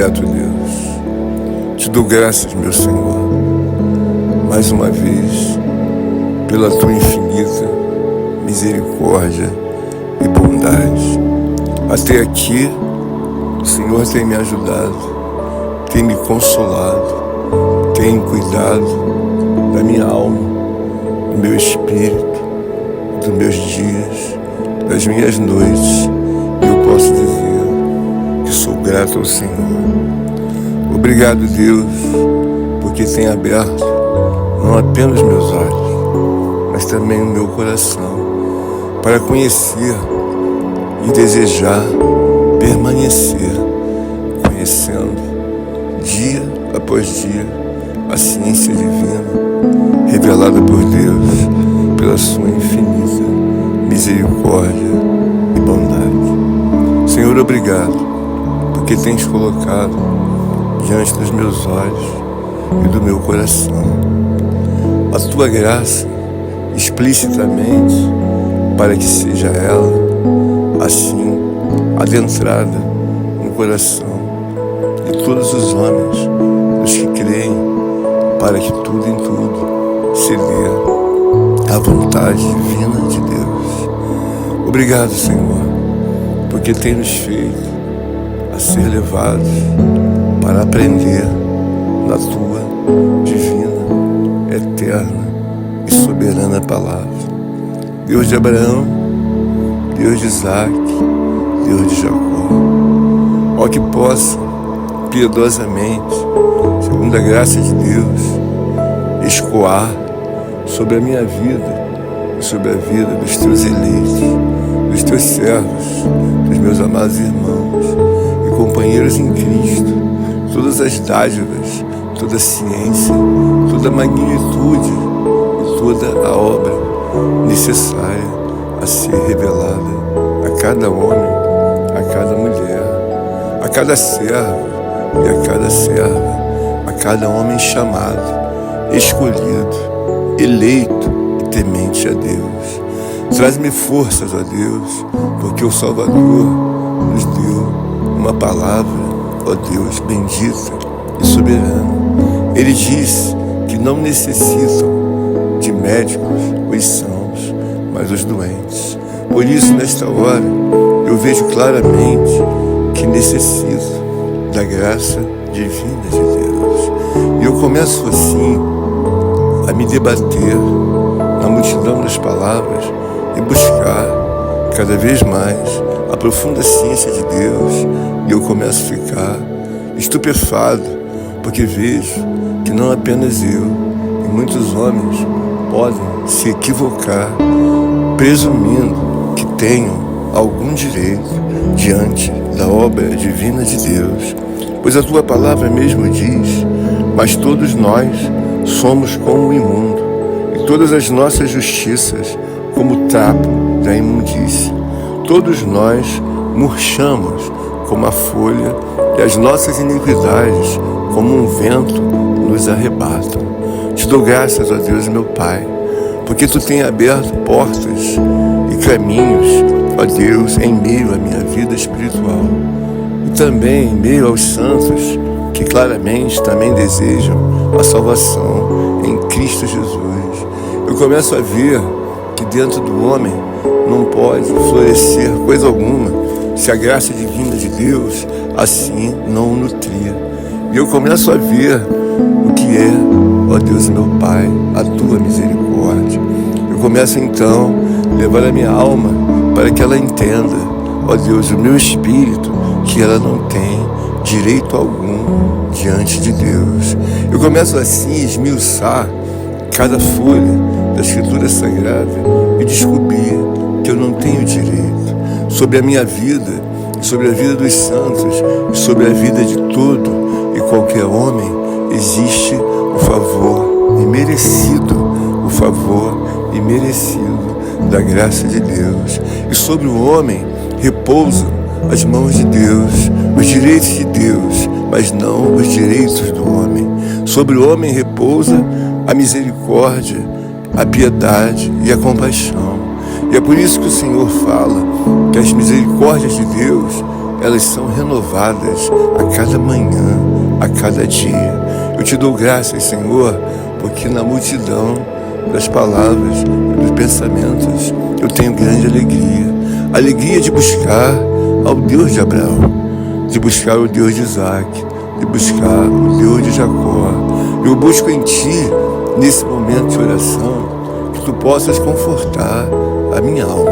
grato, Deus. Te dou graças, meu Senhor, mais uma vez, pela tua infinita misericórdia e bondade. Até aqui, o Senhor tem me ajudado, tem me consolado, tem cuidado da minha alma, do meu espírito, dos meus dias, das minhas noites. E eu posso dizer que sou grato ao Senhor. Obrigado, Deus, porque tem aberto não apenas meus olhos, mas também o meu coração, para conhecer e desejar permanecer conhecendo dia após dia a ciência divina revelada por Deus pela sua infinita misericórdia e bondade. Senhor, obrigado, porque tens colocado diante dos meus olhos e do meu coração a tua graça explicitamente, para que seja ela assim adentrada no coração de todos os homens, os que creem, para que tudo em tudo se dê à vontade divina de Deus. Obrigado, Senhor, porque tem nos feito a ser levados para aprender da tua divina, eterna e soberana palavra. Deus de Abraão, Deus de Isaac, Deus de Jacó. Ó, que possa piedosamente, segundo a graça de Deus, escoar sobre a minha vida e sobre a vida dos teus eleitos, dos teus servos, dos meus amados irmãos e companheiros em Cristo, todas as dádivas, toda a ciência, toda a magnitude e toda a obra necessária a ser revelada a cada homem, a cada mulher, a cada servo e a cada serva, a cada homem chamado, escolhido, eleito e temente a Deus. Traz-me forças, ó Deus, porque o Salvador nos deu uma palavra, ó Deus, bendita e soberana. Ele diz que não necessitam de médicos os sãos, mas os doentes. Por isso, nesta hora, eu vejo claramente que necessito da graça divina de Deus. E eu começo assim a me debater na multidão das palavras e buscar cada vez mais a profunda ciência de Deus. E eu começo a ficar estupefado, porque vejo que não apenas eu e muitos homens podem se equivocar, presumindo que tenham algum direito diante da obra divina de Deus. Pois a tua palavra mesmo diz: mas todos nós somos como o imundo, e todas as nossas justiças como o trapo da imundícia. Todos nós murchamos como a folha, e as nossas iniquidades como um vento nos arrebatam. Te dou graças, ó Deus, meu Pai, porque tu tens aberto portas e caminhos, ó Deus, em meio à minha vida espiritual e também em meio aos santos que claramente também desejam a salvação em Cristo Jesus. Eu começo a ver que dentro do homem não pode florescer coisa alguma se a graça divina de Deus assim não o nutria. E eu começo a ver o que é, ó Deus meu Pai, a tua misericórdia. Eu começo então a levar a minha alma para que ela entenda, ó Deus, o meu espírito, que ela não tem direito algum diante de Deus. Eu começo assim a esmiuçar cada folha da Escritura Sagrada e descobrir que eu não tenho direito sobre a minha vida, sobre a vida dos santos e sobre a vida de todo e qualquer homem. Existe o favor imerecido, o favor imerecido da graça de Deus. E sobre o homem repousam as mãos de Deus, os direitos de Deus, mas não os direitos do homem. Sobre o homem repousa a misericórdia, a piedade e a compaixão. E é por isso que o Senhor fala que as misericórdias de Deus elas são renovadas a cada manhã, a cada dia. Eu te dou graças, Senhor, porque na multidão das palavras e dos pensamentos eu tenho grande alegria. Alegria de buscar ao Deus de Abraão, de buscar o Deus de Isaac, de buscar o Deus de Jacó. Eu busco em Ti, nesse momento de oração, que Tu possas confortar a minha alma,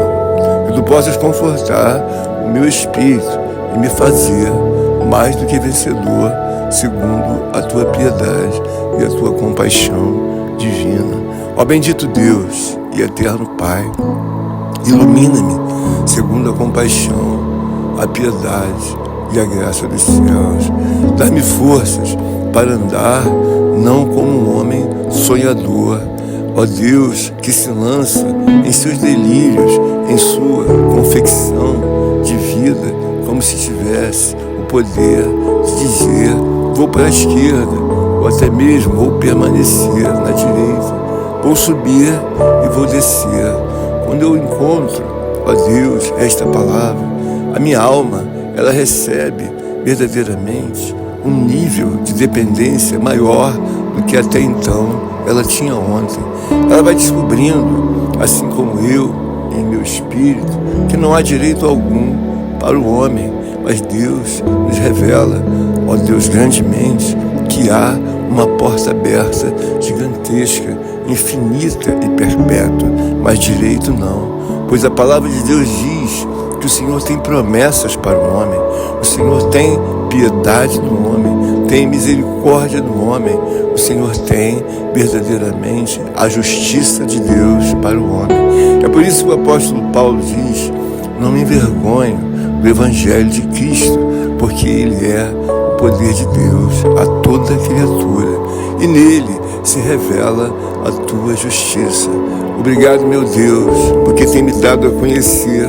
que Tu possas confortar o meu espírito e me fazer mais do que vencedor, segundo a Tua piedade e a Tua compaixão divina. Ó bendito Deus e eterno Pai, ilumina-me segundo a compaixão, a piedade e a graça dos céus. Dá-me forças para andar não como um homem sonhador, ó Deus, que se lança em seus delírios, em sua confecção de vida, como se tivesse o poder de dizer: vou para a esquerda, ou até mesmo vou permanecer na direita, vou subir e vou descer. Quando eu encontro, ó Deus, esta palavra, a minha alma, ela recebe verdadeiramente um nível de dependência maior do que até então ela tinha ontem. Ela vai descobrindo, assim como eu, em meu espírito, que não há direito algum para o homem, mas Deus nos revela, ó Deus, grandemente, que há uma porta aberta, gigantesca, infinita e perpétua, mas direito não, pois a palavra de Deus diz que o Senhor tem promessas para o homem, o Senhor tem piedade do homem, tem misericórdia do homem, o Senhor tem verdadeiramente a justiça de Deus para o homem. É por isso que o apóstolo Paulo diz: não me envergonho do Evangelho de Cristo, porque ele é o poder de Deus a toda criatura, e nele se revela a tua justiça. Obrigado, meu Deus, porque tem me dado a conhecer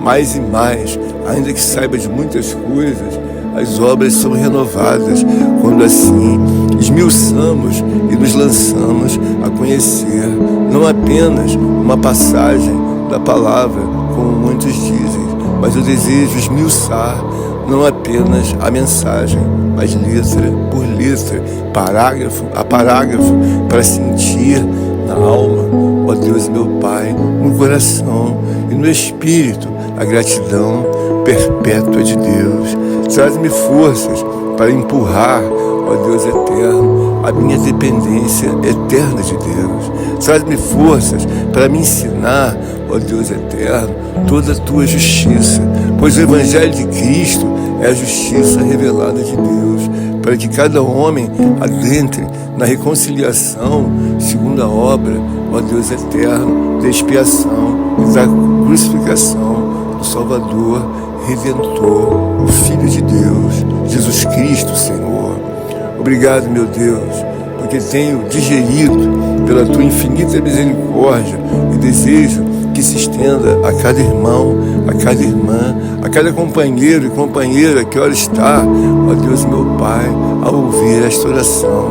mais e mais, ainda que saiba de muitas coisas. As obras são renovadas quando assim esmiuçamos e nos lançamos a conhecer não apenas uma passagem da palavra, como muitos dizem, mas eu desejo esmiuçar não apenas a mensagem, mas letra por letra, parágrafo a parágrafo, para sentir na alma, ó Deus meu Pai, no coração e no espírito, a gratidão perpétua de Deus. Traz-me forças para empurrar, ó Deus eterno, a minha dependência eterna de Deus. Traz-me forças para me ensinar, ó Deus eterno, toda a tua justiça, pois o Evangelho de Cristo é a justiça revelada de Deus, para que cada homem adentre na reconciliação segundo a obra, ó Deus eterno, da expiação e da crucificação do Salvador Redentor, o Filho de Deus, Jesus Cristo, Senhor. Obrigado, meu Deus, porque tenho digerido pela tua infinita misericórdia e desejo que se estenda a cada irmão, a cada irmã, a cada companheiro e companheira que ora está, ó Deus meu Pai, a ouvir esta oração.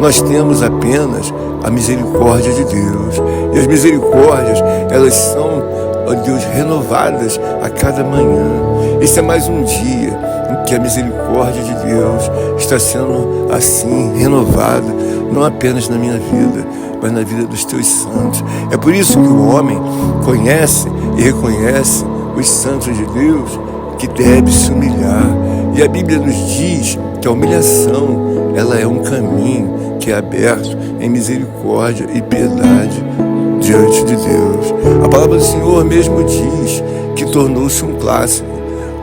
Nós temos apenas a misericórdia de Deus, e as misericórdias, elas são, ó Deus, renovadas a cada manhã. Esse é mais um dia em que a misericórdia de Deus está sendo assim renovada, não apenas na minha vida, mas na vida dos teus santos. É por isso que o homem conhece e reconhece os santos de Deus, que deve se humilhar. E a Bíblia nos diz que a humilhação, ela é um caminho que é aberto em misericórdia e piedade diante de Deus. A palavra do Senhor mesmo diz que tornou-se um clássico: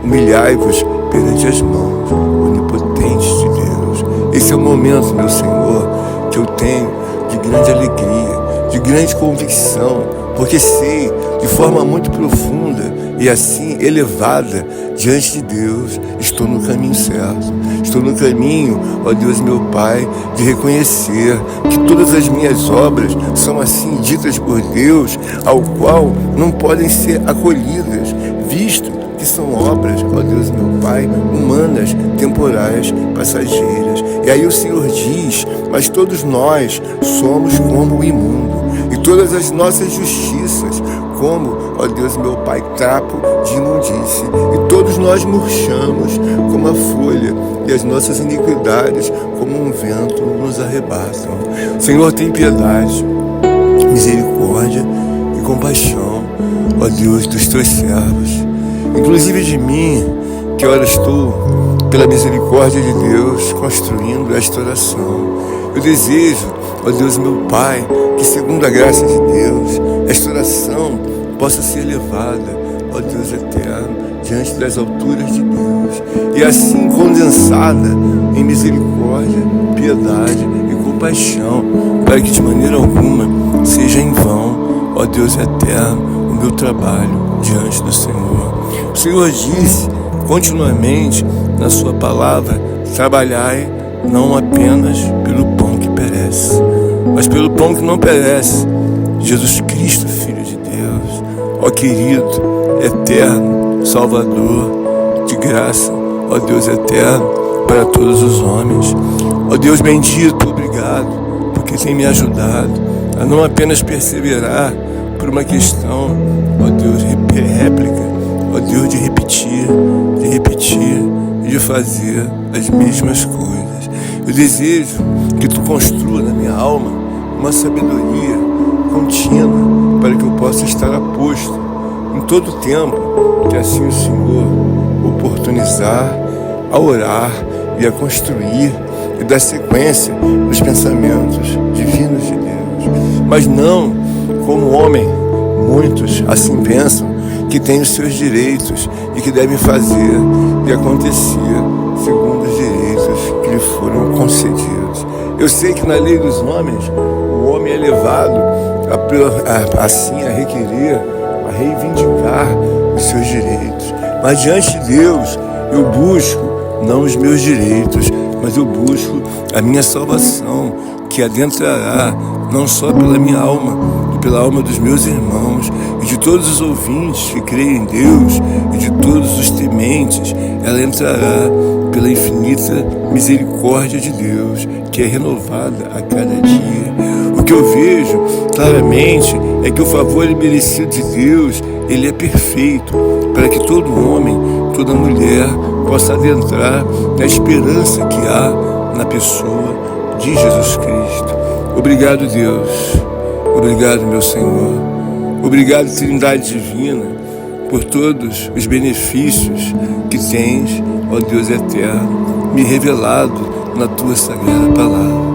humilhai-vos perante as mãos onipotentes de Deus. Esse é o momento, meu Senhor, que eu tenho de grande alegria, de grande convicção, porque sei de forma muito profunda e assim elevada diante de Deus, estou no caminho certo. Estou no caminho, ó Deus meu Pai, de reconhecer que todas as minhas obras são assim ditas por Deus, ao qual não podem ser acolhidas, visto que são obras, ó Deus meu Pai, humanas, temporais, passageiras. E aí o Senhor diz: mas todos nós somos como o imundo, e todas as nossas justiças como, ó Deus, meu Pai, trapo de imundície. E todos nós murchamos como a folha, e as nossas iniquidades, como um vento, nos arrebatam. Senhor, tem piedade, misericórdia e compaixão, ó Deus, dos teus servos, inclusive de mim, que ora estou, pela misericórdia de Deus, construindo esta oração. Eu desejo, ó Deus, meu Pai, que segundo a graça de Deus, esta oração possa ser levada, ó Deus eterno, diante das alturas de Deus, e assim condensada em misericórdia, piedade e compaixão, para que de maneira alguma seja em vão, ó Deus eterno, o meu trabalho diante do Senhor. O Senhor disse continuamente na sua palavra: trabalhai não apenas pelo pão que perece, mas pelo pão que não perece, Jesus Cristo, Filho de Deus, ó querido, eterno, Salvador, de graça, ó Deus eterno, para todos os homens. Ó Deus bendito, obrigado, porque tem me ajudado a não apenas perseverar por uma questão, ó Deus, réplica, ó Deus, de repetir e de fazer as mesmas coisas. Eu desejo que Tu construa na minha alma uma sabedoria contínua para que eu possa estar aposto em todo o tempo que assim o Senhor oportunizar a orar e a construir e dar sequência nos pensamentos divinos de Deus. Mas não como homem, muitos assim pensam, que têm os seus direitos e que devem fazer e acontecer segundo os direitos que lhe foram concedidos. Eu sei que na lei dos homens, o homem é levado assim a requerer, a reivindicar os seus direitos. Mas diante de Deus, eu busco não os meus direitos, mas eu busco a minha salvação, que adentrará não só pela minha alma, e pela alma dos meus irmãos e de todos os ouvintes que creem em Deus e de todos os tementes. Ela entrará pela infinita misericórdia de Deus, que é renovada a cada dia. O que eu vejo claramente é que o favor imerecido de Deus, ele é perfeito, para que todo homem, toda mulher possa adentrar na esperança que há na pessoa de Jesus Cristo. Obrigado, Deus. Obrigado, meu Senhor. Obrigado, Trindade Divina, por todos os benefícios que tens, ó Deus eterno, me revelado na Tua sagrada palavra.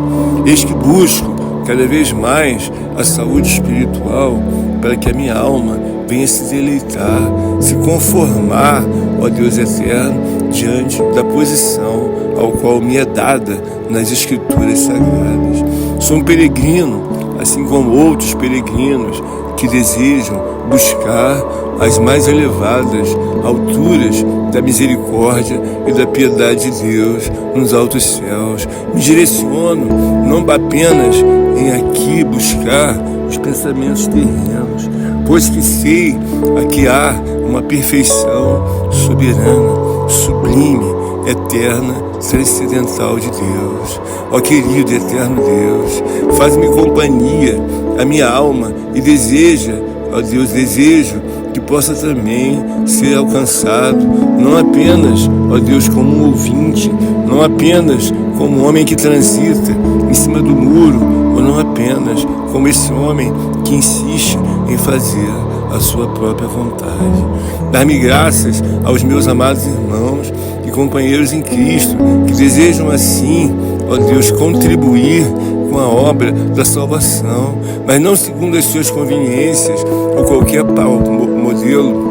Eis que busco cada vez mais a saúde espiritual, para que a minha alma venha se deleitar, se conformar, ó Deus eterno, diante da posição ao qual me é dada nas Escrituras Sagradas. Sou um peregrino, assim como outros peregrinos que desejam buscar as mais elevadas alturas da misericórdia e da piedade de Deus nos altos céus. Me direciono não apenas em aqui buscar os pensamentos terrenos, pois que sei que há uma perfeição soberana, sublime, eterna, transcendental de Deus. Ó querido eterno Deus, faz-me companhia a minha alma e deseja, ó Deus, desejo que possa também ser alcançado, não apenas, ó Deus, como um ouvinte, não apenas como um homem que transita em cima do muro, ou não apenas como esse homem que insiste em fazer a sua própria vontade. Dar-me graças aos meus amados irmãos e companheiros em Cristo, que desejam assim, ó Deus, contribuir com a obra da salvação, mas não segundo as suas conveniências ou qualquer modelo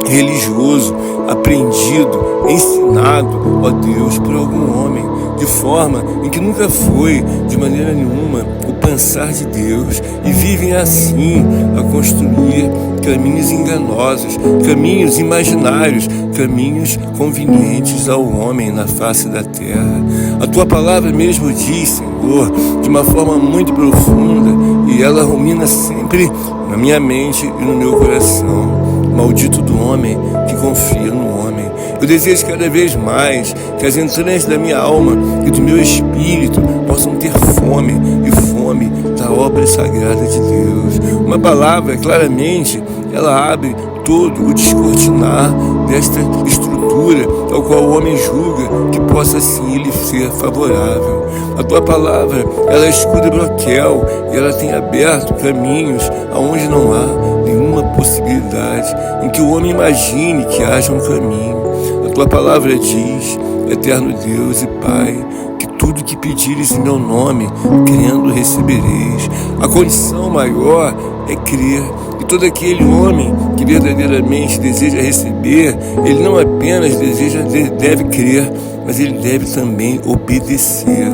religioso, aprendido, ensinado, ó Deus, por algum homem, de forma em que nunca foi, de maneira nenhuma, o pensar de Deus, e vivem assim a construir caminhos enganosos, caminhos imaginários, caminhos convenientes ao homem na face da terra. A Tua palavra mesmo diz, Senhor, de uma forma muito profunda, e ela rumina sempre na minha mente e no meu coração: maldito do homem que confia no homem. Eu desejo cada vez mais que as entranhas da minha alma e do meu espírito possam ter fome, e fome da obra sagrada de Deus. Uma palavra, claramente, ela abre todo o descortinar desta estrutura ao qual o homem julga que possa assim lhe ser favorável. A tua palavra, ela é escudo e broquel, e ela tem aberto caminhos aonde não há nenhuma possibilidade em que o homem imagine que haja um caminho. A tua palavra diz, eterno Deus e Pai, que tudo que pedires em meu nome, crendo recebereis. A condição maior é crer. E todo aquele homem que verdadeiramente deseja receber, ele não apenas deve crer, mas ele deve também obedecer.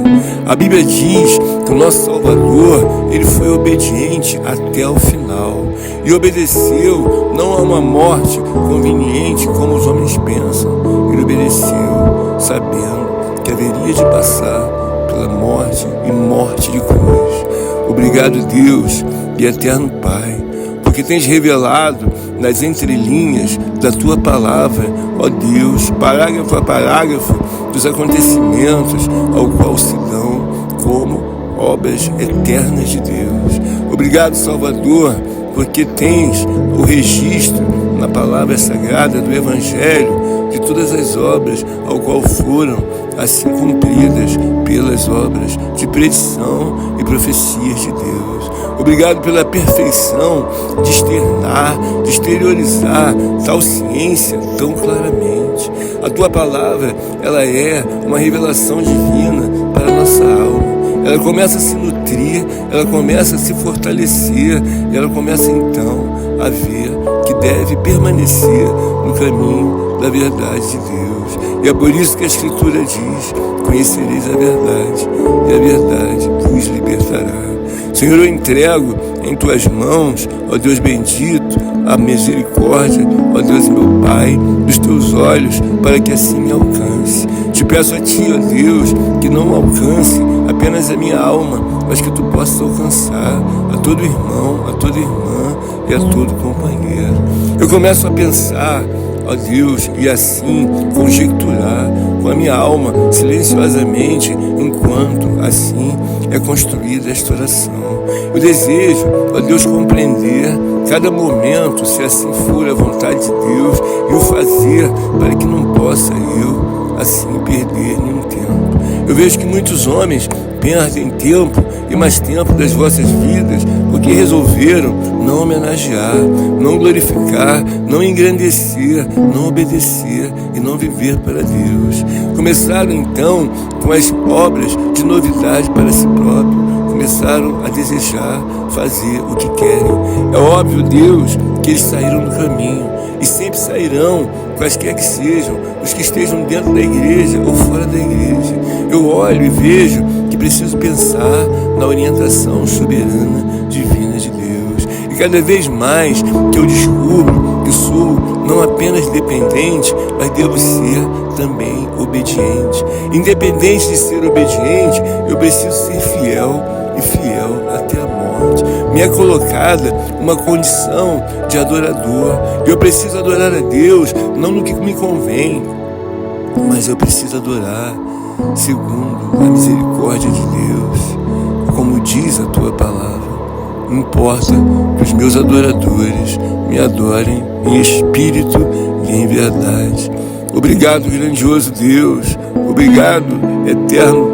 A Bíblia diz que o nosso Salvador, ele foi obediente até o final. E obedeceu não a uma morte conveniente como os homens pensam. Ele obedeceu sabendo que haveria de passar pela morte e morte de cruz. Obrigado, Deus e eterno Pai, porque tens revelado nas entrelinhas da tua palavra, ó Deus, parágrafo a parágrafo, dos acontecimentos ao qual se dão como obras eternas de Deus. Obrigado, Salvador, porque tens o registro na palavra sagrada do Evangelho de todas as obras ao qual foram assim cumpridas pelas obras de predição e profecias de Deus. Obrigado pela perfeição de externar, de exteriorizar tal ciência tão claramente. A tua palavra, ela é uma revelação divina para a nossa alma. Ela começa a se nutrir, ela começa a se fortalecer, e ela começa então a ver que deve permanecer no caminho da verdade de Deus. E é por isso que a Escritura diz, conhecereis a verdade, e a verdade vos libertará. Senhor, eu entrego em tuas mãos, ó Deus bendito, a misericórdia, ó Deus meu Pai, dos teus olhos, para que assim me alcance. Te peço a ti, ó Deus, que não alcance apenas a minha alma, mas que tu possas alcançar a todo irmão, a toda irmã e a todo companheiro. Eu começo a pensar, ó Deus, e assim conjecturar com a minha alma silenciosamente, enquanto assim é construída esta oração. Eu desejo, ó Deus, compreender cada momento, se assim for a vontade de Deus, e o fazer para que não possa eu assim perder nenhum tempo. Eu vejo que muitos homens perdem tempo e mais tempo das vossas vidas porque resolveram não homenagear, não glorificar, não engrandecer, não obedecer e não viver para Deus. Começaram então com as obras de novidade para si próprio. Começaram a desejar fazer o que querem. É óbvio, Deus, que eles saíram do caminho e sempre sairão, quaisquer que sejam, os que estejam dentro da igreja ou fora da igreja. Eu olho e vejo que preciso pensar na orientação soberana divina de Deus. E cada vez mais que eu descubro que sou não apenas dependente, mas devo ser também obediente. Independente de ser obediente, eu preciso ser fiel e fiel até a morte. Me é colocada uma condição de adorador. Eu preciso adorar a Deus, não no que me convém, mas eu preciso adorar segundo a misericórdia de Deus, como diz a tua palavra. Importa que os meus adoradores me adorem em espírito e em verdade. Obrigado, grandioso Deus. Obrigado, eterno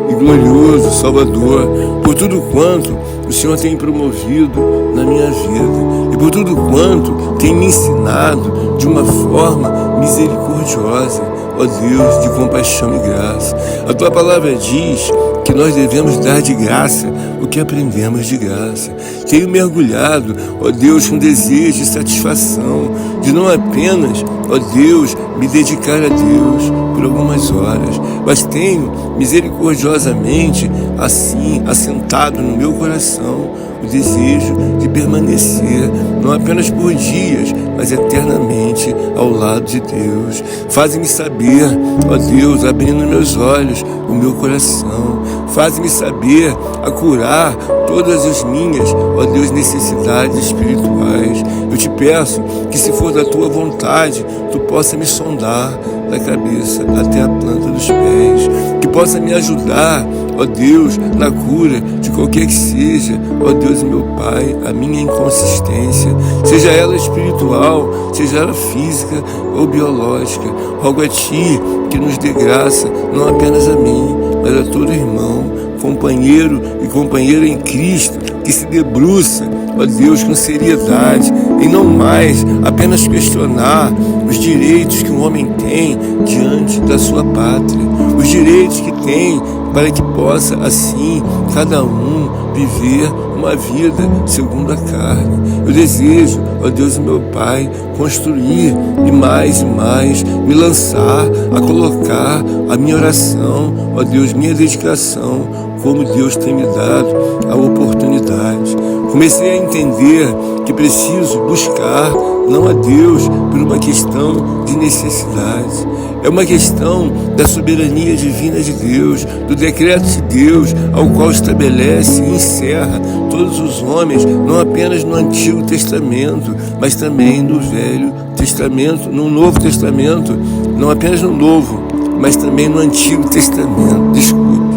e glorioso Salvador, por tudo quanto o Senhor tem promovido na minha vida e por tudo quanto tem me ensinado de uma forma misericordiosa, ó Deus de compaixão e graça. A tua palavra diz que nós devemos dar de graça o que aprendemos de graça. Tenho mergulhado, ó Deus, com desejo de satisfação, de não apenas, ó Deus, me dedicar a Deus por algumas horas, mas tenho misericordiosamente assim assentado no meu coração o desejo de permanecer não apenas por dias, mas eternamente ao lado de Deus. Faz-me saber, ó Deus, abrindo meus olhos, o meu coração, faz-me saber a curar todas as minhas, ó Deus, necessidades espirituais. Eu te peço que, se for da tua vontade, tu possa me sondar da cabeça até a planta dos pés, que possa me ajudar, ó Deus, na cura de qualquer que seja, ó Deus meu Pai, a minha inconsistência, seja ela espiritual, seja ela física ou biológica. Rogo a Ti que nos dê graça, não apenas a mim, mas a todo irmão, companheiro e companheira em Cristo, que se debruça, ó Deus, com seriedade, e não mais apenas questionar os direitos que um homem tem diante da sua pátria, os direitos que tem para que possa, assim, cada um viver uma vida segundo a carne. Eu desejo, ó Deus meu Pai, construir e mais, me lançar a colocar a minha oração, ó Deus, minha dedicação, como Deus tem me dado a oportunidade. Comecei a entender que preciso buscar, não a Deus, por uma questão de necessidade. É uma questão da soberania divina de Deus, do decreto de Deus, ao qual estabelece e encerra todos os homens, não apenas no Antigo Testamento, mas também no Velho Testamento, no Novo Testamento, não apenas no Novo, mas também no Antigo Testamento. Desculpe.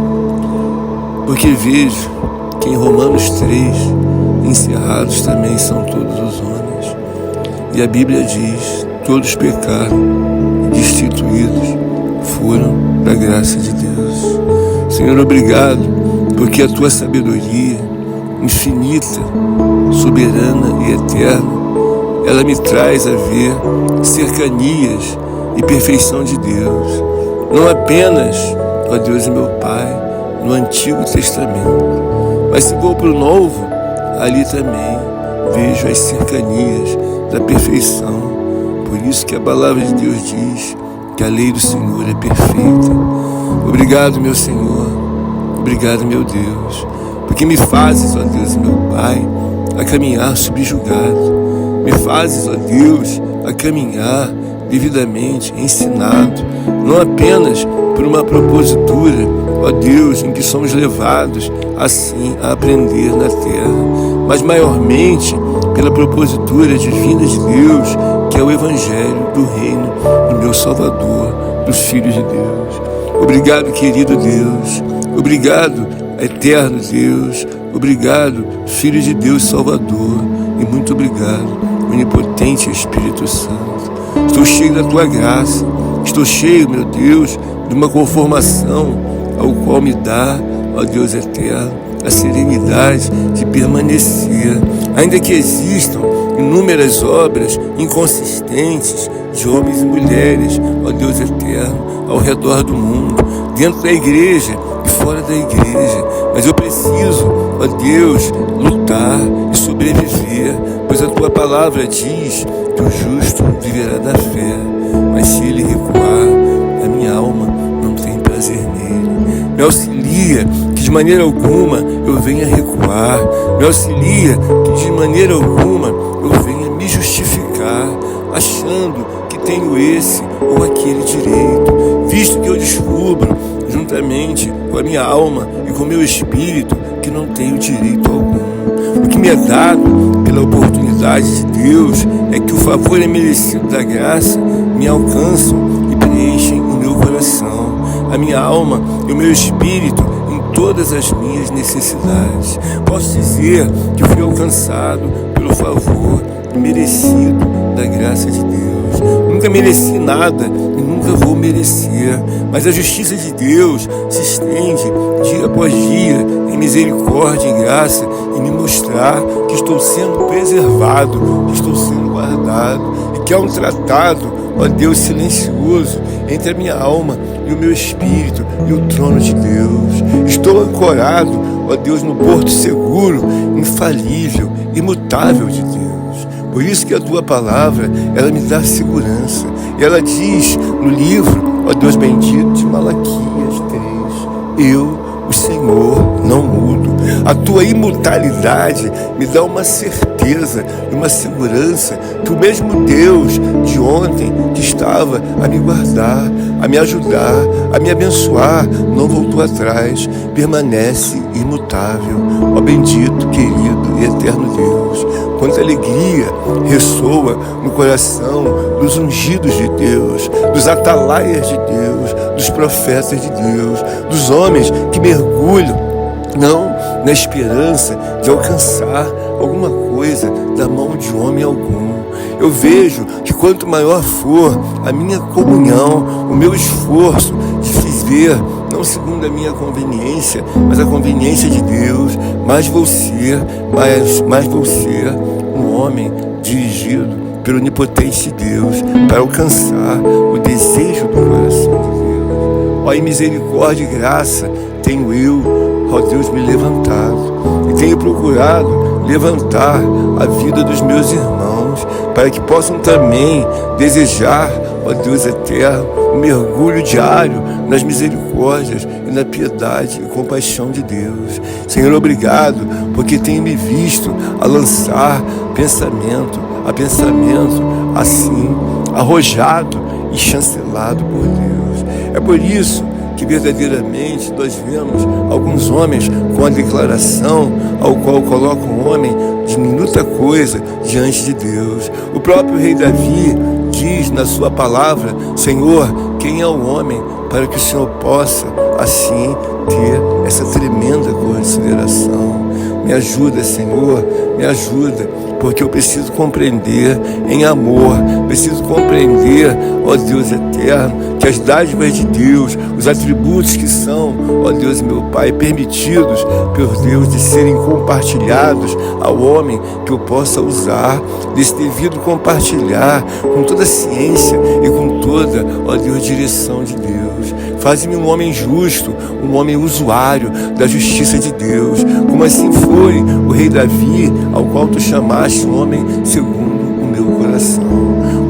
Porque vejo que em Romanos 3, encerrados também são todos os homens. E a Bíblia diz, todos pecaram e destituídos foram da graça de Deus. Senhor, obrigado, porque a Tua sabedoria infinita, soberana e eterna, ela me traz a ver cercanias e perfeição de Deus. Não apenas, ó Deus e meu Pai, no Antigo Testamento, mas se vou para o Novo, ali também vejo as cercanias da perfeição. Por isso que a palavra de Deus diz que a lei do Senhor é perfeita. Obrigado, meu Senhor, obrigado, meu Deus, porque me fazes, ó Deus, meu Pai, a caminhar subjugado, me fazes, ó Deus, a caminhar devidamente ensinado, não apenas por uma propositura, ó Deus, em que somos levados assim a aprender na terra, mas maiormente pela propositura divina de Deus, que é o Evangelho do Reino do meu Salvador, dos filhos de Deus. Obrigado, querido Deus, obrigado, eterno Deus, obrigado, Filho de Deus Salvador, e muito obrigado, onipotente Espírito Santo. Estou cheio da Tua graça, estou cheio, meu Deus, de uma conformação ao qual me dá, ó Deus eterno, a serenidade de permanecer, ainda que existam inúmeras obras inconsistentes de homens e mulheres, ó Deus eterno, ao redor do mundo, dentro da igreja e fora da igreja, mas eu preciso, ó Deus, lutar e sobreviver, pois a Tua palavra diz que o justo viverá da fé, mas se ele recuar, a minha alma não tem prazer nele. Me auxilia que de maneira alguma eu venha recuar, me auxilia que de maneira alguma eu venha me justificar, achando que tenho esse ou aquele direito, visto que eu descubro, juntamente com a minha alma e com o meu espírito, que não tenho direito algum. O que me é dado pela oportunidade de Deus é que o favor imerecido da graça me alcançam e preenchem o meu coração, a minha alma e o meu espírito em todas as minhas necessidades. Posso dizer que fui alcançado pelo favor merecido da graça de Deus. Nunca mereci nada e nunca vou merecer, mas a justiça de Deus se estende dia após dia em misericórdia e graça e me mostrar que estou sendo preservado, que estou sendo guardado e que há um tratado, ó Deus, silencioso entre a minha alma e o meu espírito e o trono de Deus. Estou ancorado, ó Deus, no porto seguro, infalível, imutável de Deus. Por isso que a Tua palavra, ela me dá segurança. E ela diz no livro, ó Deus bendito, de Malaquias 3, eu, o Senhor, não mudo. A Tua imutabilidade me dá uma certeza e uma segurança que o mesmo Deus de ontem, que estava a me guardar, a me ajudar, a me abençoar, não voltou atrás, permanece imutável. Ó bendito, querido e eterno Deus, quanta alegria ressoa no coração dos ungidos de Deus, dos atalaias de Deus, dos profetas de Deus, dos homens que mergulham não na esperança de alcançar alguma coisa da mão de homem algum. Eu vejo que quanto maior for a minha comunhão, o meu esforço de viver, não segundo a minha conveniência, mas a conveniência de Deus, mais vou ser um homem dirigido pelo onipotente de Deus para alcançar o desejo do coração de Deus. Ó, em misericórdia e graça tenho eu, ó Deus, me levantado e tenho procurado levantar a vida dos meus irmãos para que possam também desejar, ó Deus eterno, um mergulho diário nas misericórdias e na piedade e compaixão de Deus. Senhor, obrigado, porque tenho me visto a lançar pensamento a pensamento assim, arrojado e chancelado por Deus. É por isso que verdadeiramente nós vemos alguns homens com a declaração ao qual coloca um homem de diminuta coisa diante de Deus. O próprio rei Davi diz na sua palavra: Senhor, quem é o homem para que o Senhor possa assim ter essa tremenda consideração? Me ajuda, Senhor, me ajuda, porque eu preciso compreender em amor, preciso compreender, ó Deus eterno, que as dádivas de Deus, os atributos que são, ó Deus meu Pai, permitidos por Deus de serem compartilhados ao homem, que eu possa usar desse devido compartilhar com toda a ciência e com toda, ó Deus, direção de Deus. Faz-me um homem justo, um homem usuário da justiça de Deus, como assim foi o rei Davi, ao qual tu chamaste um homem segundo o meu coração.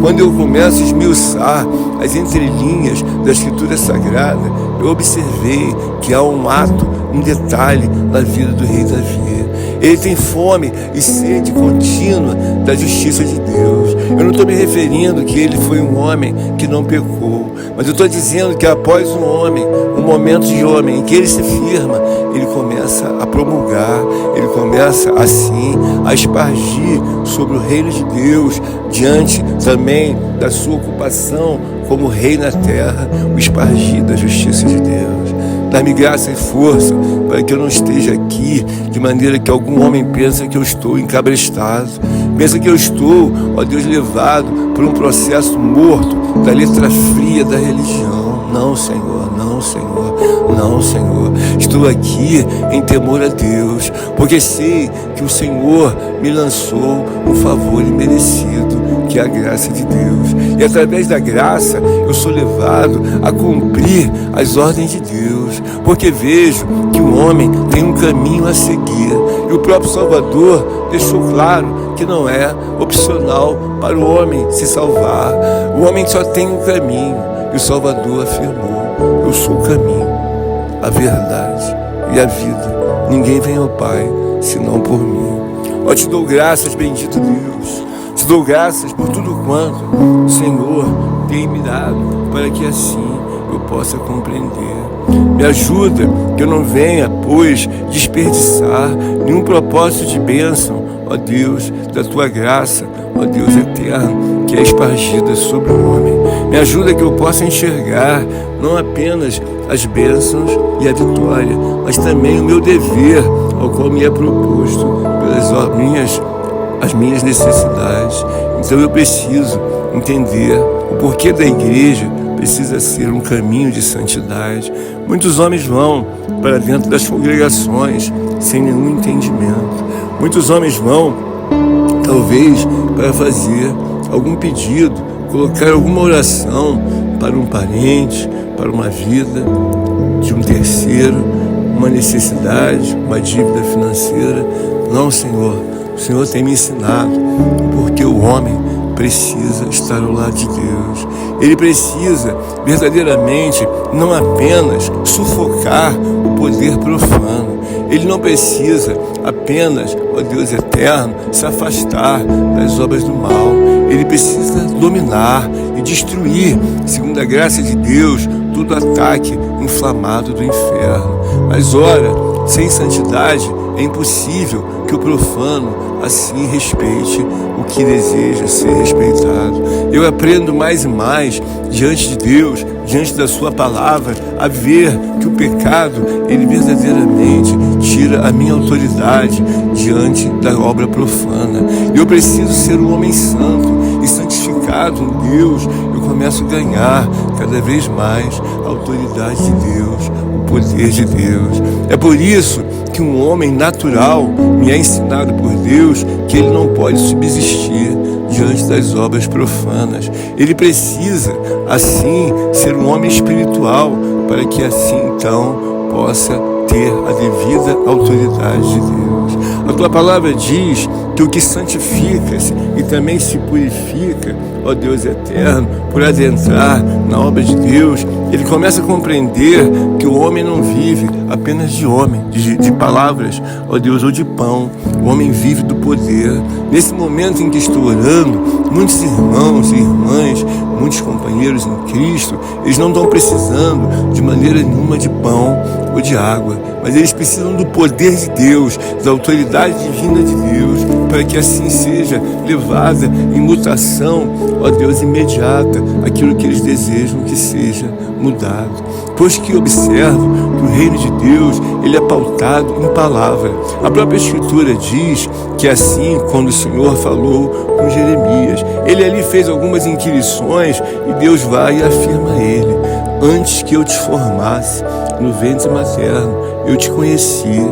Quando eu começo a esmiuçar as entrelinhas da Escritura Sagrada, eu observei que há um ato, um detalhe na vida do rei Davi. Ele tem fome e sede contínua da justiça de Deus. Eu não estou me referindo que ele foi um homem que não pecou, mas eu estou dizendo que após um homem, um momento de homem em que ele se firma, ele começa a promulgar, ele começa assim a espargir sobre o reino de Deus, diante também da sua ocupação como rei na terra, o espargir da justiça de Deus. Dá-me graça e força para que eu não esteja aqui de maneira que algum homem pensa que eu estou encabrestado, pensa que eu estou, ó Deus, levado por um processo morto da letra fria da religião. Não, Senhor, não, Senhor, não, Senhor. Estou aqui em temor a Deus, porque sei que o Senhor me lançou um favor imerecido, que é a graça de Deus. E através da graça eu sou levado a cumprir as ordens de Deus, porque vejo que o homem tem um caminho a seguir. E o próprio Salvador deixou claro que não é opcional para o homem se salvar. O homem só tem um caminho, e o Salvador afirmou: eu sou o caminho, a verdade e a vida. Ninguém vem ao Pai senão por mim. Ó, te dou graças, bendito Deus. Te dou graças por tudo quanto o Senhor tem me dado, para que assim eu possa compreender. Me ajuda que eu não venha, pois, desperdiçar nenhum propósito de bênção, ó Deus, da tua graça, ó Deus eterno, que é espargida sobre o homem. Me ajuda que eu possa enxergar não apenas as bênçãos e a vitória, mas também o meu dever, ao qual me é proposto pelas as minhas necessidades. Então eu preciso entender o porquê da igreja precisa ser um caminho de santidade. Muitos homens vão para dentro das congregações sem nenhum entendimento. Muitos homens vão, talvez, para fazer algum pedido, colocar alguma oração para um parente, para uma vida de um terceiro, uma necessidade, uma dívida financeira. Não, Senhor. O Senhor tem me ensinado porque o homem precisa estar ao lado de Deus. Ele precisa verdadeiramente não apenas sufocar o poder profano. Ele não precisa apenas, ó Deus eterno, se afastar das obras do mal. Ele precisa dominar e destruir, segundo a graça de Deus, todo ataque inflamado do inferno. Mas ora, sem santidade é impossível que o profano assim respeite o que deseja ser respeitado. Eu aprendo mais e mais diante de Deus, diante da sua palavra, a ver que o pecado, ele verdadeiramente tira a minha autoridade diante da obra profana. Eu preciso ser um homem santo e santificado em Deus. Eu começo a ganhar cada vez mais a autoridade de Deus, o poder de Deus. É por isso que um homem natural me é ensinado por Deus que ele não pode subsistir diante das obras profanas. Ele precisa, assim, ser um homem espiritual para que assim, então, possa ter a devida autoridade de Deus. A tua palavra diz que o que santifica-se e também se purifica, ó Deus eterno, por adentrar na obra de Deus, ele começa a compreender que o homem não vive apenas de palavras, ó Deus, ou de pão. O homem vive do poder. Nesse momento em que estou orando, muitos irmãos e irmãs, muitos companheiros em Cristo, eles não estão precisando de maneira nenhuma de pão ou de água, mas eles precisam do poder de Deus, da autoridade divina de Deus, para que assim seja levada em mutação, ó Deus, imediata, aquilo que eles desejam que seja mudado. Pois que observo que o reino de Deus, ele é pautado em palavra. A própria Escritura diz que assim, quando o Senhor falou com Jeremias, ele ali fez algumas inquirições e Deus vai e afirma a ele: antes que eu te formasse no ventre materno, eu te conheci,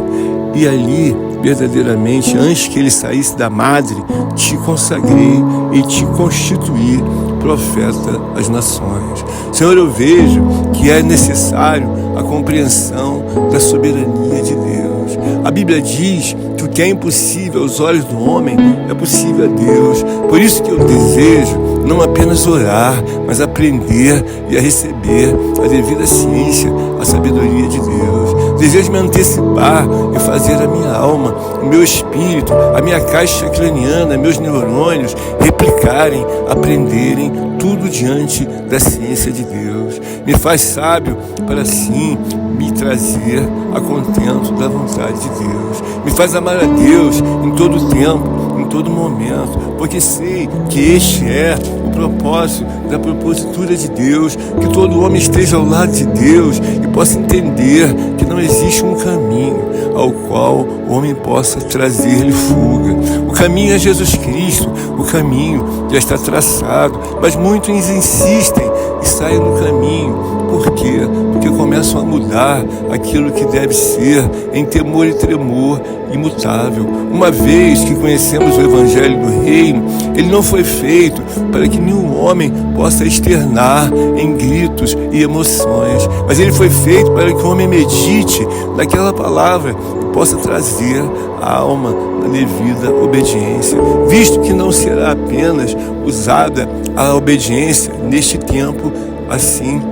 e ali, verdadeiramente, antes que ele saísse da madre, te consagrei e te constituí profeta às nações. Senhor, eu vejo que é necessário a compreensão da soberania de Deus. A Bíblia diz que o que é impossível aos olhos do homem é possível a Deus. Por isso que eu desejo não apenas orar, mas aprender e a receber a devida ciência, a sabedoria de Deus. Desejo me antecipar e fazer a minha alma, o meu espírito, a minha caixa craniana, meus neurônios replicarem, aprenderem tudo diante da ciência de Deus. Me faz sábio para assim me trazer a contento da vontade de Deus. Me faz amar a Deus em todo tempo, em todo momento, porque sei que este é o propósito da propositura de Deus, que todo homem esteja ao lado de Deus e possa entender que não existe um caminho ao qual o homem possa trazer-lhe fuga. O caminho é Jesus Cristo, o caminho já está traçado, mas muitos insistem e saem no caminho. Por quê? Porque começam a mudar aquilo que deve ser em temor e tremor imutável. Uma vez que conhecemos o Evangelho do Reino, ele não foi feito para que nenhum homem possa externar em gritos e emoções, mas ele foi feito para que o homem medite naquela palavra e possa trazer a alma na devida obediência, visto que não será apenas usada a obediência neste tempo assim,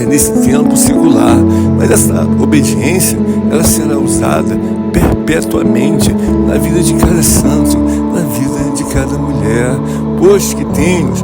nesse tempo secular, mas essa obediência ela será usada perpetuamente na vida de cada santo, na vida de cada mulher, pois que temos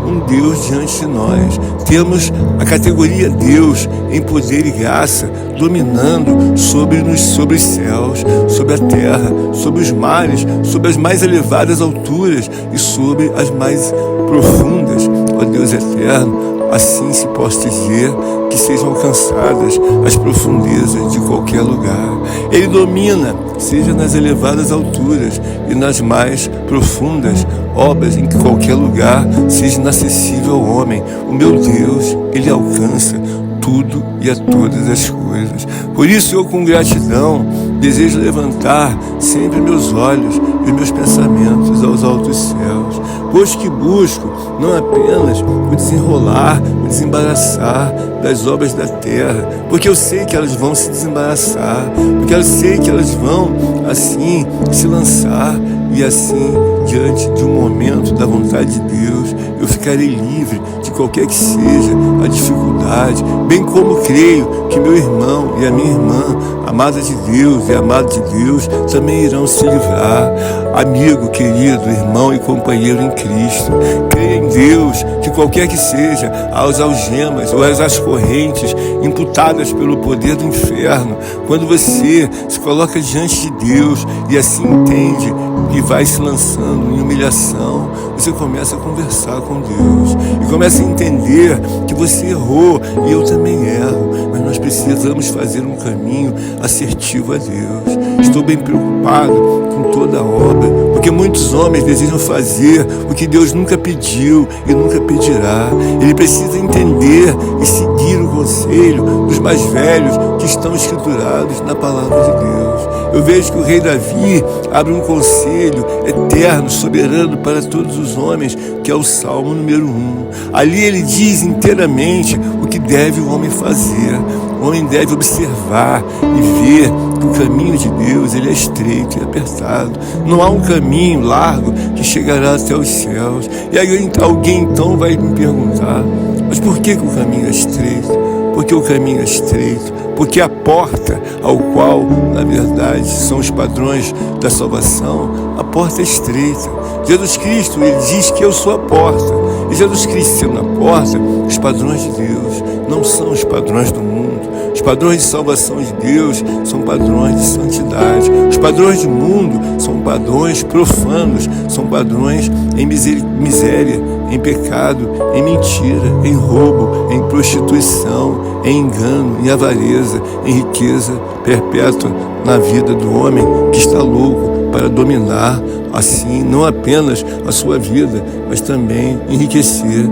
um Deus diante de nós, temos a categoria Deus em poder e graça, dominando sobre os céus, sobre a terra, sobre os mares, sobre as mais elevadas alturas e sobre as mais profundas. Ó Deus eterno, assim se possa dizer que sejam alcançadas as profundezas de qualquer lugar. Ele domina, seja nas elevadas alturas e nas mais profundas obras, em qualquer lugar seja inacessível ao homem. O meu Deus, ele alcança tudo e a todas as coisas. Por isso eu, com gratidão, desejo levantar sempre meus olhos e os meus pensamentos aos altos céus, pois que busco não apenas o desenrolar, o desembaraçar das obras da terra, porque eu sei que elas vão se desembaraçar, porque eu sei que elas vão assim se lançar, e assim, diante de um momento da vontade de Deus, eu ficarei livre de qualquer que seja a dificuldade, bem como creio que meu irmão e a minha irmã, amada de Deus e amado de Deus, também irão se livrar. Amigo, querido, irmão e companheiro em Cristo, creia em Deus que qualquer que seja as algemas ou as correntes imputadas pelo poder do inferno, quando você se coloca diante de Deus e assim entende que vai se lançando em humilhação, você começa a conversar com Deus e começa a entender que você errou e eu também erro, mas nós precisamos fazer um caminho assertivo a Deus. Estou bem preocupado com toda a obra, porque muitos homens desejam fazer o que Deus nunca pediu e nunca pedirá. Ele precisa entender e seguir o conselho dos mais velhos que estão escriturados na palavra de Deus. Eu vejo que o rei Davi abre um conselho eterno, soberano para todos os homens, que é o Salmo número 1. Ali ele diz inteiramente o que deve o homem fazer. O homem deve observar e ver que o caminho de Deus ele é estreito e apertado. Não há um caminho largo que chegará até os céus. E aí alguém então vai me perguntar, mas por que o caminho é estreito? Porque o caminho é estreito, porque a porta ao qual, na verdade, são os padrões da salvação, a porta é estreita. Jesus Cristo, ele diz que eu sou a porta. E Jesus Cristo sendo a porta, os padrões de Deus não são os padrões do mundo. Os padrões de salvação de Deus são padrões de santidade. Os padrões do mundo são padrões profanos, são padrões em miséria, em pecado, em mentira, em roubo, em prostituição, em engano, em avareza, em riqueza perpétua na vida do homem que está louco para dominar, assim, não apenas a sua vida, mas também enriquecer,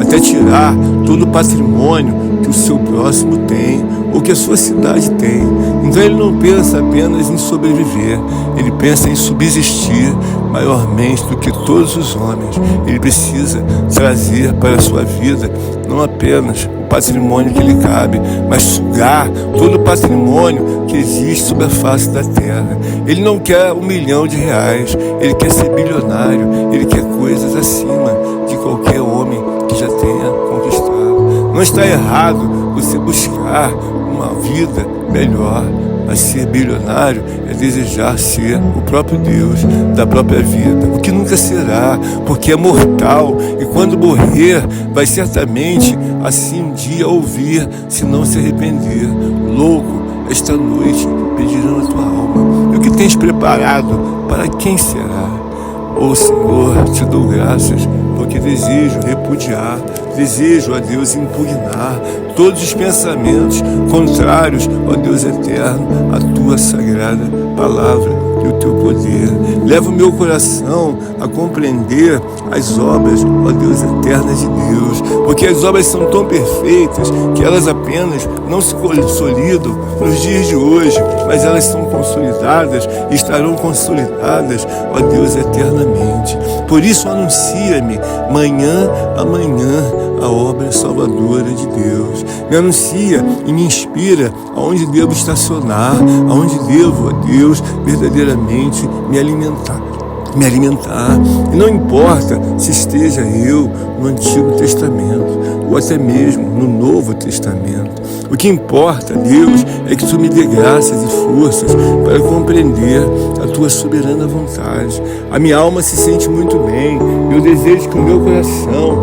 até tirar todo o patrimônio que o seu próximo tem, ou que a sua cidade tem. Então ele não pensa apenas em sobreviver, ele pensa em subsistir maiormente do que todos os homens. Ele precisa trazer para a sua vida não apenas o patrimônio que lhe cabe, mas sugar todo o patrimônio que existe sobre a face da terra. Ele não quer R$1 milhão, ele quer ser bilionário, ele quer coisas acima de qualquer homem que já tenha conquistado. Não está errado você buscar uma vida melhor, mas ser bilionário é desejar ser o próprio Deus da própria vida, o que nunca será, porque é mortal, e quando morrer, vai certamente assim um dia ouvir, se não se arrepender. Louco, esta noite pedirão a tua alma, e o que tens preparado, para quem será? Ó Senhor, te dou graças, porque desejo repudiar, desejo, ó Deus, impugnar todos os pensamentos contrários, ó Deus eterno, à tua sagrada palavra e o teu poder. Leva o meu coração a compreender as obras, ó Deus, eternas de Deus, porque as obras são tão perfeitas que elas apenas não se consolidam nos dias de hoje, mas elas são consolidadas e estarão consolidadas, ó Deus, eternamente. Por isso anuncia-me manhã a manhã a obra salvadora de Deus. Me anuncia e me inspira aonde devo estacionar, aonde devo, ó Deus, verdadeiramente me alimentar. E não importa se esteja eu no Antigo Testamento ou até mesmo no Novo Testamento. O que importa, Deus, é que tu me dê graças e forças para compreender a tua soberana vontade. A minha alma se sente muito bem. Eu desejo que o meu coração,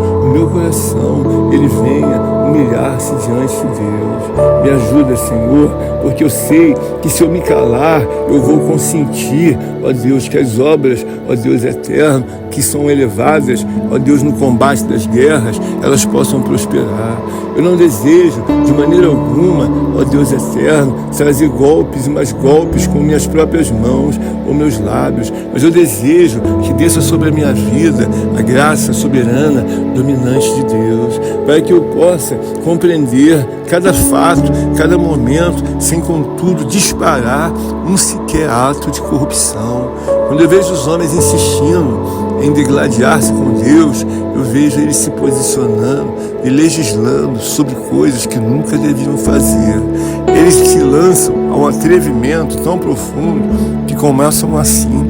ele venha humilhar-se diante de Deus. Me ajuda, Senhor, porque eu sei que se eu me calar, eu vou consentir, ó Deus, que as obras, ó Deus eterno, que são elevadas, ó Deus, no combate das guerras, elas possam prosperar. Eu não desejo, de maneira alguma, ó Deus eterno, trazer golpes e mais golpes com minhas próprias mãos ou meus lábios, mas eu desejo que desça sobre a minha vida a graça soberana, dominante de Deus, para que eu possa compreender cada fato, cada momento, sem contudo disparar um sequer ato de corrupção. Quando eu vejo os homens insistindo em degladiar-se com Deus, eu vejo eles se posicionando e legislando sobre coisas que nunca deviam fazer. Eles se lançam a um atrevimento tão profundo que começam assim: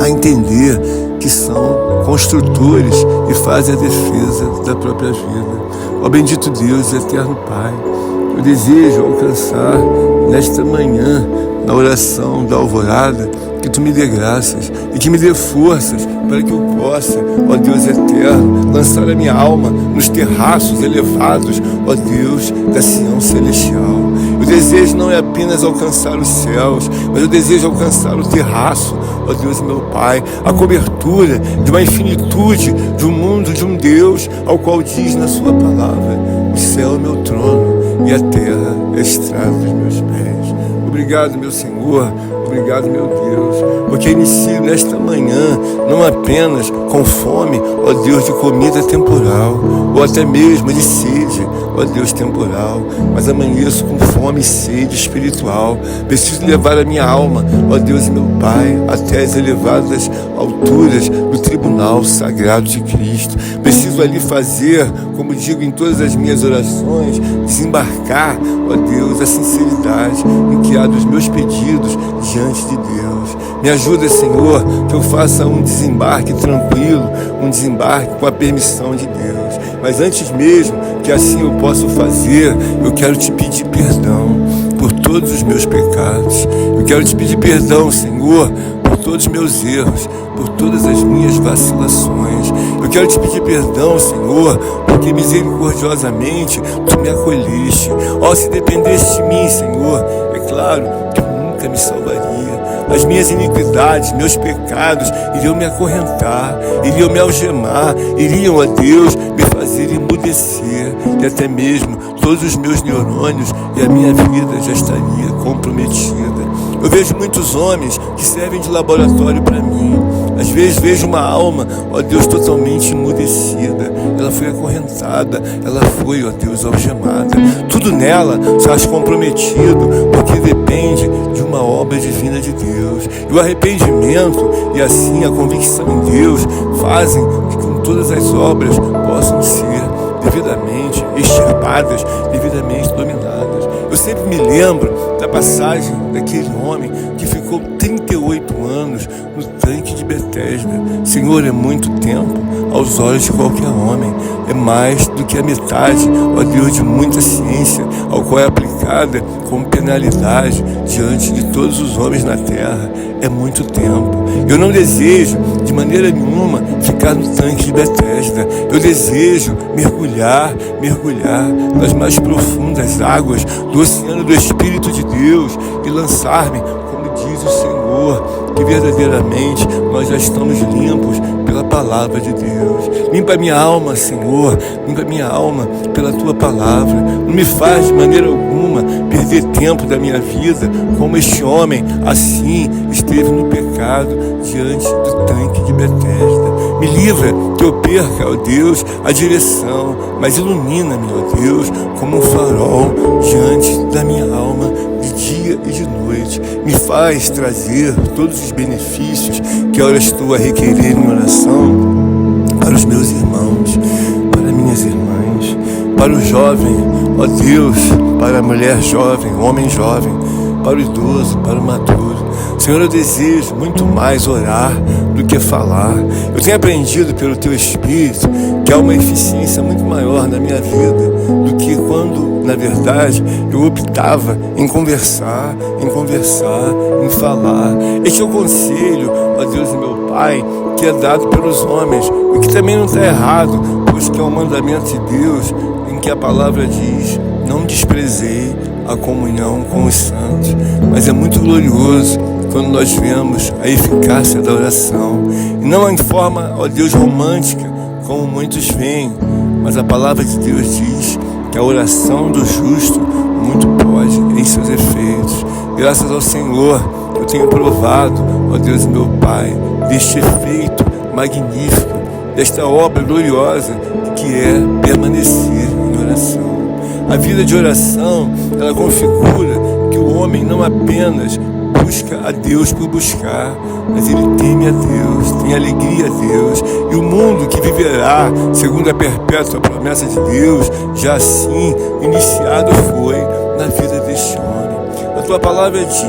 a entender que são construtores e fazem a defesa da própria vida. Ó bendito Deus e eterno Pai, eu desejo alcançar nesta manhã, na oração da alvorada, que Tu me dê graças e que me dê forças para que eu possa, ó Deus eterno, lançar a minha alma nos terraços elevados, ó Deus da Sião celestial. O desejo não é apenas alcançar os céus, mas eu desejo alcançar o terraço, ó Deus meu Pai, a cobertura de uma infinitude, de um mundo, de um Deus, ao qual diz na Sua palavra: o céu é meu trono e a terra é a estrada dos meus pés. Obrigado, meu Senhor, obrigado, meu Deus, porque inicio nesta manhã não apenas com fome, ó Deus, de comida temporal, ou até mesmo de sede, ó Deus, temporal, mas amanheço com fome e sede espiritual. Preciso levar a minha alma, ó Deus e meu Pai, até as elevadas alturas do tribunal sagrado de Cristo. Preciso ali fazer, como digo em todas as minhas orações, desembarcar, ó Deus, a sinceridade em que há dos meus pedidos diante de Deus. Me ajuda, Senhor, que eu faça um desembarque tranquilo, um desembarque com a permissão de Deus. Mas antes mesmo que assim eu possa fazer, eu quero Te pedir perdão por todos os meus pecados. Eu quero Te pedir perdão, Senhor, por todos os meus erros, por todas as minhas vacilações. Eu quero Te pedir perdão, Senhor, porque misericordiosamente Tu me acolheste. Ó, se dependesse de mim, Senhor, é claro que eu nunca me salvaria. As minhas iniquidades, meus pecados iriam me acorrentar, iriam me algemar, iriam, ó Deus, me fazer emudecer, e até mesmo todos os meus neurônios e a minha vida já estaria comprometida. Eu vejo muitos homens que servem de laboratório para mim. Às vezes vejo uma alma, ó Deus, totalmente emudecida. Ela foi acorrentada, ela foi, ó Deus, algemada. Tudo nela se acha comprometido, porque depende de uma obra divina de Deus. E o arrependimento e assim a convicção em Deus fazem que com todas as obras possam ser devidamente extirpadas, devidamente dominadas. Eu sempre me lembro da passagem daquele homem que ficou 38 anos no tanque de Betesda. Senhor, é muito tempo aos olhos de qualquer homem. É mais do que a metade, ó Deus, de muita ciência, ao qual é aplicada como penalidade diante de todos os homens na terra. É muito tempo. Eu não desejo de maneira nenhuma ficar no tanque de Betesda. Eu desejo mergulhar nas mais profundas águas do oceano do Espírito de Deus e lançar-me, como diz o Senhor, que verdadeiramente nós já estamos limpos pela palavra de Deus. Limpa minha alma, Senhor, limpa minha alma pela Tua palavra. Não me faz de maneira alguma perder tempo da minha vida, como este homem assim esteve no pecado diante do tanque de Betesda. Me livra que eu perca, ó Deus, a direção, mas ilumina-me, ó Deus, como um farol diante da minha alma de dia e de noite. Me faz trazer todos os benefícios que ora estou a requerer em oração para os meus irmãos, para minhas irmãs, para o jovem, ó Deus, para a mulher jovem, o homem jovem, para o idoso, para o maduro. Senhor, eu desejo muito mais orar do que falar. Eu tenho aprendido pelo Teu Espírito que há uma eficiência muito maior na minha vida do que quando, na verdade, eu optava em conversar, em falar. Este é o conselho, ó Deus e meu Pai, que é dado pelos homens, o que também não está errado, pois que é o mandamento de Deus, em que a palavra diz: não desprezei a comunhão com os santos. Mas é muito glorioso quando nós vemos a eficácia da oração, e não em forma, ó Deus, romântica, como muitos veem, mas a palavra de Deus diz que a oração do justo muito pode em seus efeitos. Graças ao Senhor, eu tenho provado, ó Deus meu Pai, deste efeito magnífico, desta obra gloriosa que é permanecer em oração. A vida de oração, ela configura que o homem não apenas busca a Deus por buscar, mas ele teme a Deus, tem alegria a Deus, e o mundo que viverá segundo a perpétua promessa de Deus, já assim iniciado foi na vida deste homem. A Tua palavra diz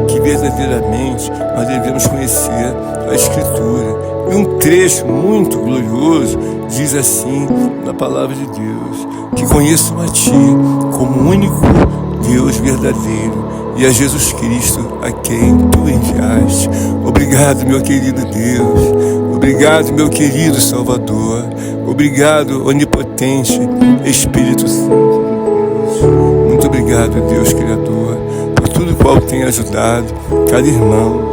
que que verdadeiramente nós devemos conhecer a Escritura. E um trecho muito glorioso diz assim na palavra de Deus: que conheçam a Ti como único Deus verdadeiro e a Jesus Cristo a quem Tu enviaste. Obrigado, meu querido Deus. Obrigado, meu querido Salvador. Obrigado, onipotente Espírito Santo de Deus. Muito obrigado, Deus Criador, por tudo qual tem ajudado cada irmão,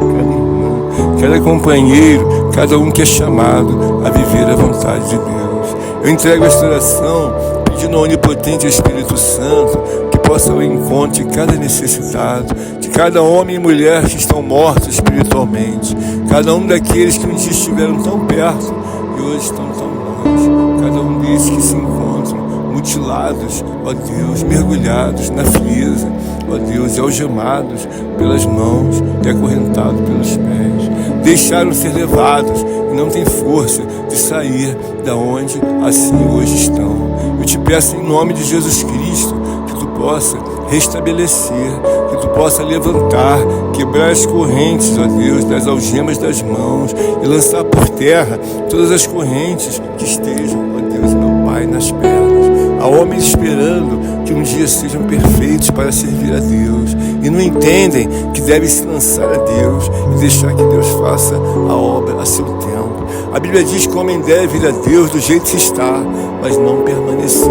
cada companheiro, cada um que é chamado a viver a vontade de Deus. Eu entrego esta oração pedindo ao onipotente Espírito Santo que possa ir ao encontro de cada necessitado, de cada homem e mulher que estão mortos espiritualmente, cada um daqueles que um dia estiveram tão perto e hoje estão tão longe, cada um desses que se encontram mutilados, ó Deus, mergulhados na frieza, ó Deus, e algemados pelas mãos e acorrentados pelos pés. Deixaram ser levados e não têm força de sair da onde assim hoje estão. Eu te peço em nome de Jesus Cristo que Tu possa restabelecer, que Tu possa levantar, quebrar as correntes, ó Deus, das algemas das mãos e lançar por terra todas as correntes que estejam, ó Deus, meu Pai, nas pernas. Há homens esperando que um dia sejam perfeitos para servir a Deus e não entendem que devem se lançar a Deus e deixar que Deus faça a obra a seu tempo. A Bíblia diz que o homem deve ir a Deus do jeito que está, mas não permanecer,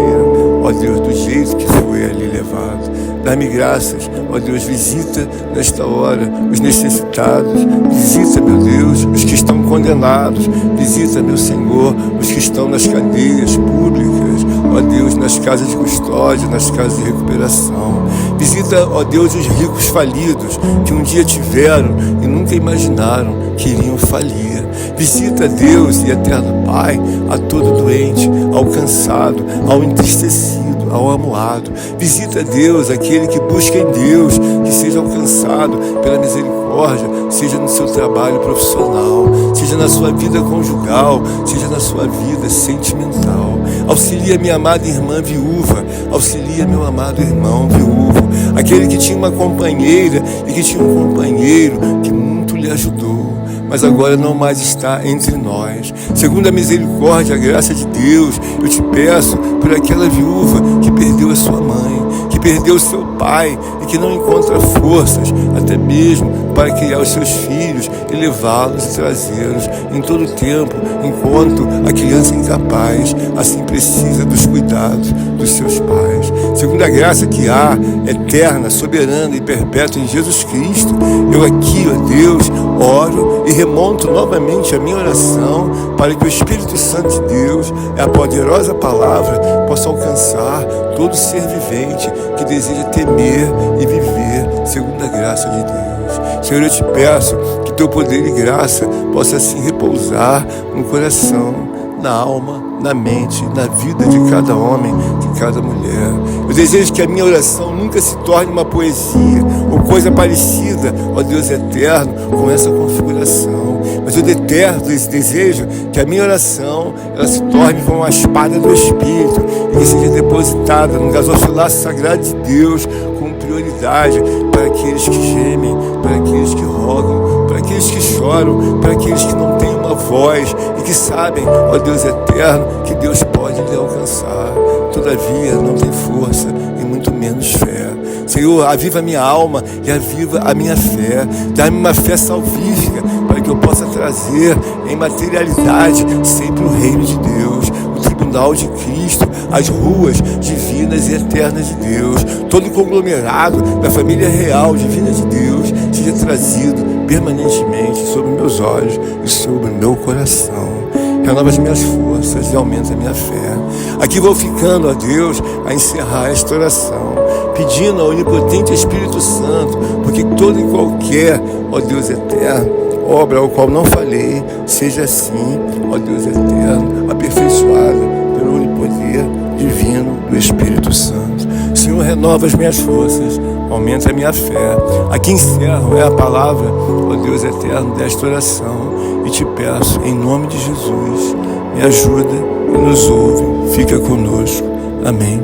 ó Deus, do jeito que foi ali levado. Dá-me graças, ó Deus, visita nesta hora os necessitados, visita, meu Deus, os que estão condenados, visita, meu Senhor, os que estão nas cadeias públicas, ó Deus, nas casas de custódia, nas casas de recuperação. Visita, ó Deus, os ricos falidos que um dia tiveram e nunca imaginaram que iriam falir. Visita, Deus e eterno Pai, a todo doente, ao cansado, ao entristecido, ao amuado. Visita, Deus, aquele que busca em Deus, que seja alcançado pela misericórdia, seja no seu trabalho profissional, seja na sua vida conjugal, seja na sua vida sentimental. Auxilia minha amada irmã viúva, auxilia meu amado irmão viúvo, aquele que tinha uma companheira e que tinha um companheiro que muito lhe ajudou, mas agora não mais está entre nós. Segundo a misericórdia, a graça de Deus, eu te peço por aquela viúva que perdeu a sua mãe, que perdeu o seu pai e que não encontra forças até mesmo para criar os seus filhos e levá-los e trazê-los em todo o tempo, enquanto a criança incapaz assim precisa dos cuidados dos seus pais. Segundo a graça que há, eterna, soberana e perpétua em Jesus Cristo, eu aqui, ó Deus, oro e remonto novamente a minha oração para que o Espírito Santo de Deus, a poderosa palavra, possa alcançar todo ser vivente que deseja temer e viver segundo a graça de Deus. Senhor, eu te peço que teu poder e graça possa assim repousar no coração, na alma, na mente, na vida de cada homem, de cada mulher. Eu desejo que a minha oração nunca se torne uma poesia ou coisa parecida, ó Deus eterno, com essa configuração. Mas eu desejo que a minha oração ela se torne como uma espada do Espírito e que seja depositada no gasofilaço sagrado de Deus com prioridade para aqueles que gemem, para aqueles que rogam, para aqueles que choram, para aqueles que não têm uma voz e que sabem, ó Deus eterno, que Deus pode lhe alcançar. Todavia não tem força e muito menos fé. Senhor, aviva a minha alma e aviva a minha fé. Dá-me uma fé salvífica para que eu possa trazer em materialidade sempre o reino de Deus, o tribunal de Cristo, as ruas divinas e eternas de Deus. Todo o conglomerado da família real divina de Deus seja trazido permanentemente sobre meus olhos e sobre o meu coração. Renova as minhas forças e aumenta a minha fé. Aqui vou ficando, ó Deus, a encerrar esta oração, pedindo ao onipotente Espírito Santo, porque toda e qualquer, ó Deus eterno, obra ao qual não falei, seja assim, ó Deus eterno, aperfeiçoada pelo unipoder divino do Espírito Santo. Senhor, renova as minhas forças, aumenta a minha fé. Aqui encerro, a palavra, ó Deus eterno, desta oração, e te peço, em nome de Jesus, me ajuda e nos ouve, fica conosco. Amém.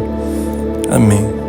Amém.